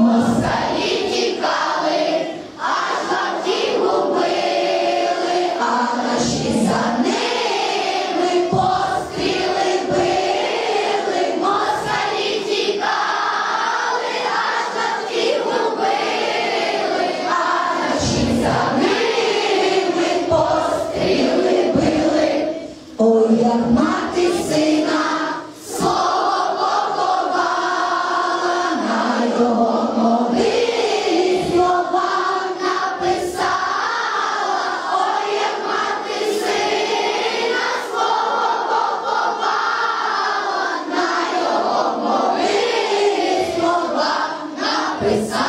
Москалі тікали, аж лапті губили, а наші за ними постріли били. Москалі тікали, аж лапті губили, а наші за ними постріли били. Ой, як мати сина свого поховала, на його могилі слова написала. Ой, як мати сина свого поховала, на його могилі слова написала.